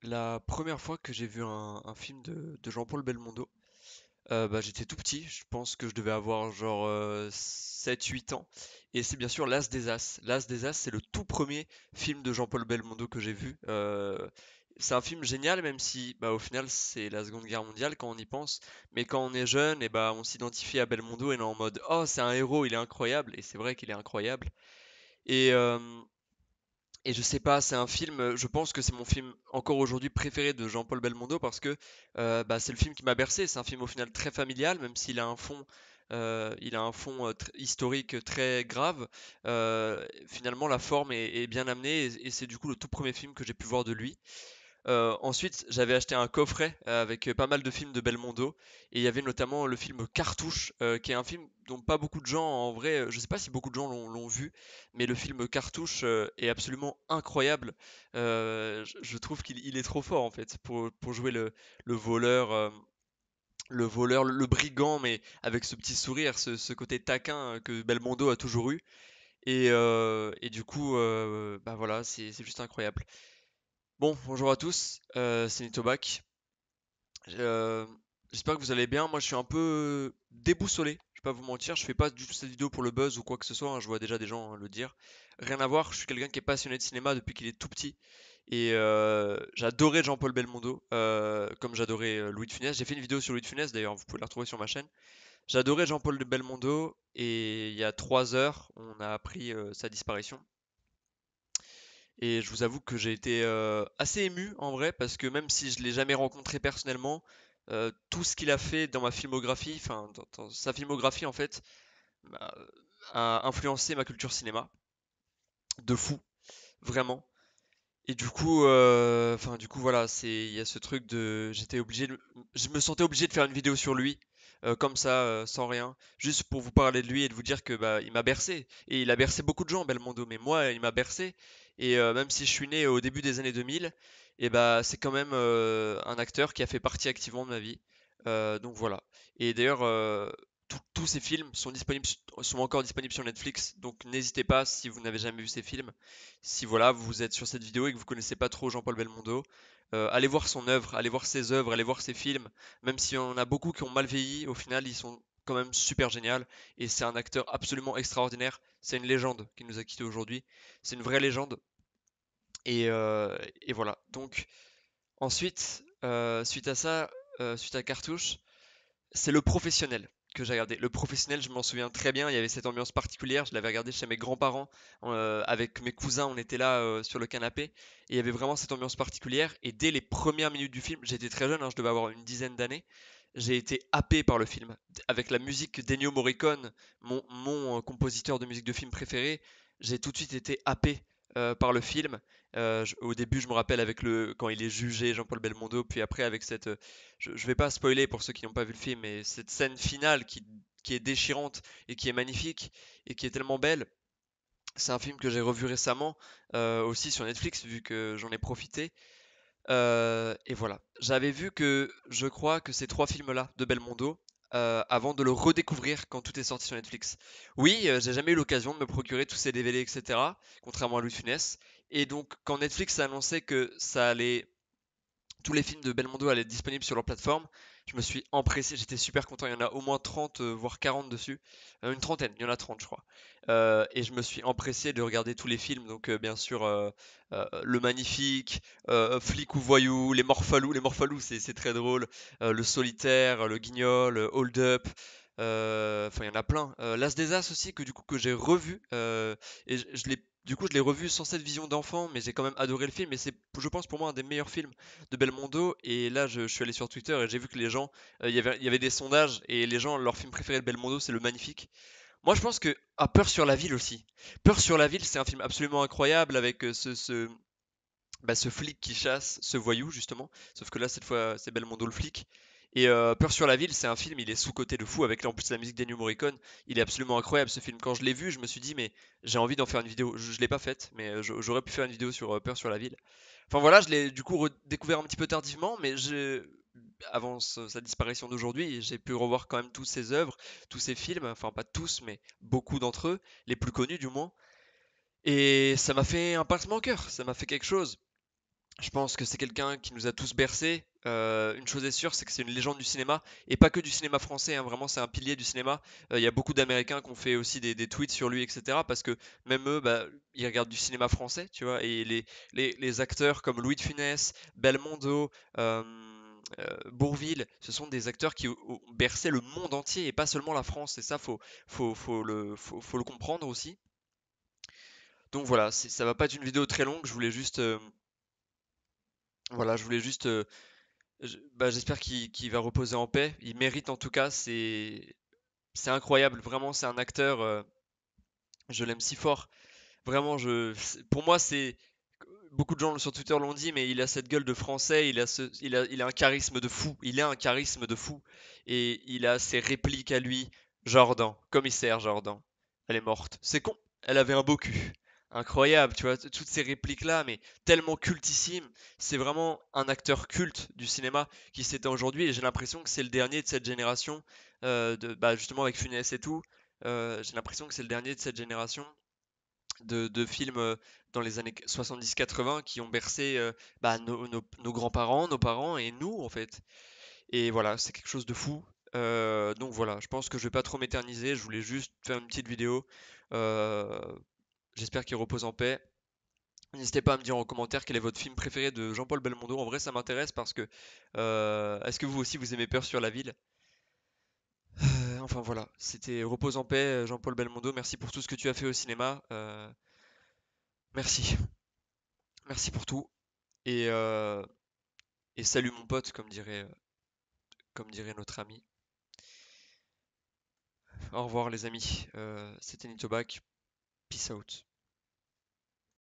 La première fois que j'ai vu un film de Jean-Paul Belmondo, j'étais tout petit, je pense que je devais avoir genre 7-8 ans. Et c'est bien sûr L'As des As. L'As des As, c'est le tout premier film de Jean-Paul Belmondo que j'ai vu. C'est un film génial, même si au final c'est la Seconde Guerre mondiale quand on y pense. Mais quand on est jeune, on s'identifie à Belmondo et on est en mode oh, c'est un héros, il est incroyable. Et c'est vrai qu'il est incroyable. Et, euh, et je sais pas, c'est un film, je pense que c'est mon film encore aujourd'hui préféré de Jean-Paul Belmondo parce que c'est le film qui m'a bercé. C'est un film au final très familial, même s'il a un fond, historique très grave. Finalement, la forme est bien amenée et c'est du coup le tout premier film que j'ai pu voir de lui. Ensuite, j'avais acheté un coffret avec pas mal de films de Belmondo et il y avait notamment le film Cartouche, qui est un film dont pas beaucoup de gens, en vrai, je sais pas si beaucoup de gens l'ont vu, mais le film Cartouche est absolument incroyable. Je trouve qu'il est trop fort en fait pour jouer le voleur, le brigand, mais avec ce petit sourire, ce côté taquin que Belmondo a toujours eu. Et du coup, voilà, c'est juste incroyable. Bon, bonjour à tous, c'est Nitobac. Euh, J'espère que vous allez bien. Moi, je suis un peu déboussolé. Je vais pas vous mentir. Je fais pas du tout cette vidéo pour le buzz ou quoi que ce soit, hein. Je vois déjà des gens le dire. Rien à voir. Je suis quelqu'un qui est passionné de cinéma depuis qu'il est tout petit. Et j'adorais Jean-Paul Belmondo, comme j'adorais Louis de Funès. J'ai fait une vidéo sur Louis de Funès, d'ailleurs, vous pouvez la retrouver sur ma chaîne. J'adorais Jean-Paul de Belmondo. Et il y a 3 heures, on a appris sa disparition. Et je vous avoue que j'ai été assez ému en vrai, parce que même si je l'ai jamais rencontré personnellement, tout ce qu'il a fait dans ma filmographie, enfin dans sa filmographie en fait, m'a- a influencé ma culture cinéma, de fou, vraiment. Et du coup voilà, il y a ce truc de, je me sentais obligé de faire une vidéo sur lui, comme ça, sans rien, juste pour vous parler de lui et de vous dire que il m'a bercé et il a bercé beaucoup de gens, Belmondo, mais moi, il m'a bercé. Et même si je suis né au début des années 2000, et c'est quand même un acteur qui a fait partie activement de ma vie. Donc voilà. Et d'ailleurs, tous ces films sont sont encore disponibles sur Netflix, donc n'hésitez pas si vous n'avez jamais vu ces films. Si voilà, vous êtes sur cette vidéo et que vous connaissez pas trop Jean-Paul Belmondo, allez voir son œuvre, allez voir ses œuvres, allez voir ses films. Même si on a beaucoup qui ont mal vieilli, au final, ils sont quand même super géniaux. Et c'est un acteur absolument extraordinaire. C'est une légende qui nous a quittés aujourd'hui. C'est une vraie légende. Et voilà. Donc, ensuite, suite à ça, suite à Cartouche, c'est Le Professionnel que j'ai regardé. Le Professionnel, je m'en souviens très bien. Il y avait cette ambiance particulière. Je l'avais regardé chez mes grands-parents. Avec mes cousins, on était là sur le canapé. Et il y avait vraiment cette ambiance particulière. Et dès les premières minutes du film, j'étais très jeune, hein, je devais avoir une dizaine d'années. J'ai été happé par le film. Avec la musique d'Ennio Morricone, mon compositeur de musique de film préféré, j'ai tout de suite été happé par le film. Au début, je me rappelle quand il est jugé, Jean-Paul Belmondo, puis après avec je vais pas spoiler pour ceux qui n'ont pas vu le film, mais cette scène finale qui est déchirante et qui est magnifique et qui est tellement belle. C'est un film que j'ai revu récemment, aussi sur Netflix, vu que j'en ai profité. Et voilà. J'avais vu que je crois que ces 3 films-là de Belmondo, avant de le redécouvrir quand tout est sorti sur Netflix. Oui, j'ai jamais eu l'occasion de me procurer tous ces DVD, etc., contrairement à Louis de Funès. Et donc, quand Netflix a annoncé que tous les films de Belmondo allaient être disponibles sur leur plateforme, je me suis empressé, j'étais super content, il y en a au moins 30, voire 40 dessus. Une trentaine, il y en a 30 je crois. Et je me suis empressé de regarder tous les films, donc bien sûr Le Magnifique, Flic ou Voyou, Les Morphalous c'est très drôle, Le Solitaire, Le Guignol, Hold Up, enfin il y en a plein. L'As des As aussi, que du coup que j'ai revu, et je l'ai revu sans cette vision d'enfant, mais j'ai quand même adoré le film, et c'est, je pense, pour moi un des meilleurs films de Belmondo. Et là, je suis allé sur Twitter et j'ai vu que les gens, il y avait des sondages et les gens, leur film préféré de Belmondo, c'est Le Magnifique. Moi, je pense que Peur sur la ville aussi. Peur sur la ville, c'est un film absolument incroyable avec ce flic qui chasse ce voyou justement. Sauf que là, cette fois, c'est Belmondo le flic. Et Peur sur la ville, c'est un film, il est sous-coté de fou avec en plus la musique d'Ennio Morricone. Il est absolument incroyable ce film. Quand je l'ai vu, je me suis dit, mais j'ai envie d'en faire une vidéo. Je l'ai pas faite, mais j'aurais pu faire une vidéo sur Peur sur la ville. Enfin voilà, je l'ai du coup redécouvert un petit peu tardivement, mais avant sa disparition d'aujourd'hui, j'ai pu revoir quand même toutes ses œuvres, tous ses films, enfin pas tous, mais beaucoup d'entre eux, les plus connus du moins. Et ça m'a fait un pincement au cœur, ça m'a fait quelque chose. Je pense que c'est quelqu'un qui nous a tous bercés. Une chose est sûre, c'est que c'est une légende du cinéma, et pas que du cinéma français, hein, vraiment c'est un pilier du cinéma. Il y a beaucoup d'Américains qui ont fait aussi des tweets sur lui, etc. Parce que même eux, bah, ils regardent du cinéma français, tu vois, et les acteurs comme Louis de Funès, Belmondo, Bourvil, ce sont des acteurs qui ont bercé le monde entier et pas seulement la France, et ça, faut le comprendre aussi. Donc voilà, ça va pas être une vidéo très longue, je voulais juste... voilà, je voulais juste j'espère qu'il va reposer en paix. Il mérite en tout cas. C'est incroyable. Vraiment, c'est un acteur. Je l'aime si fort. Vraiment, pour moi, c'est beaucoup de gens sur Twitter l'ont dit, mais il a cette gueule de français. Il a un charisme de fou. Il a un charisme de fou. Et il a ses répliques à lui. Jordan, commissaire Jordan. Elle est morte. C'est con. Elle avait un beau cul. Incroyable, tu vois, toutes ces répliques-là, mais tellement cultissimes. C'est vraiment un acteur culte du cinéma qui s'éteint aujourd'hui, et j'ai l'impression que c'est le dernier de cette génération, bah, justement avec Funès et tout. J'ai l'impression que c'est le dernier de cette génération de films dans les années 70-80 qui ont bercé bah, nos grands-parents, nos parents et nous en fait. Et voilà, c'est quelque chose de fou. Donc voilà, je pense que je vais pas trop m'éterniser, je voulais juste faire une petite vidéo. Euh, J'espère qu'il repose en paix. N'hésitez pas à me dire en commentaire quel est votre film préféré de Jean-Paul Belmondo. En vrai, ça m'intéresse parce que est-ce que vous aussi vous aimez Peur sur la ville? Enfin voilà, c'était repose en paix, Jean-Paul Belmondo. Merci pour tout ce que tu as fait au cinéma. Merci, merci pour tout. Et, euh, et salut mon pote, comme dirait notre ami. Au revoir les amis. C'était Nitobac. Peace out.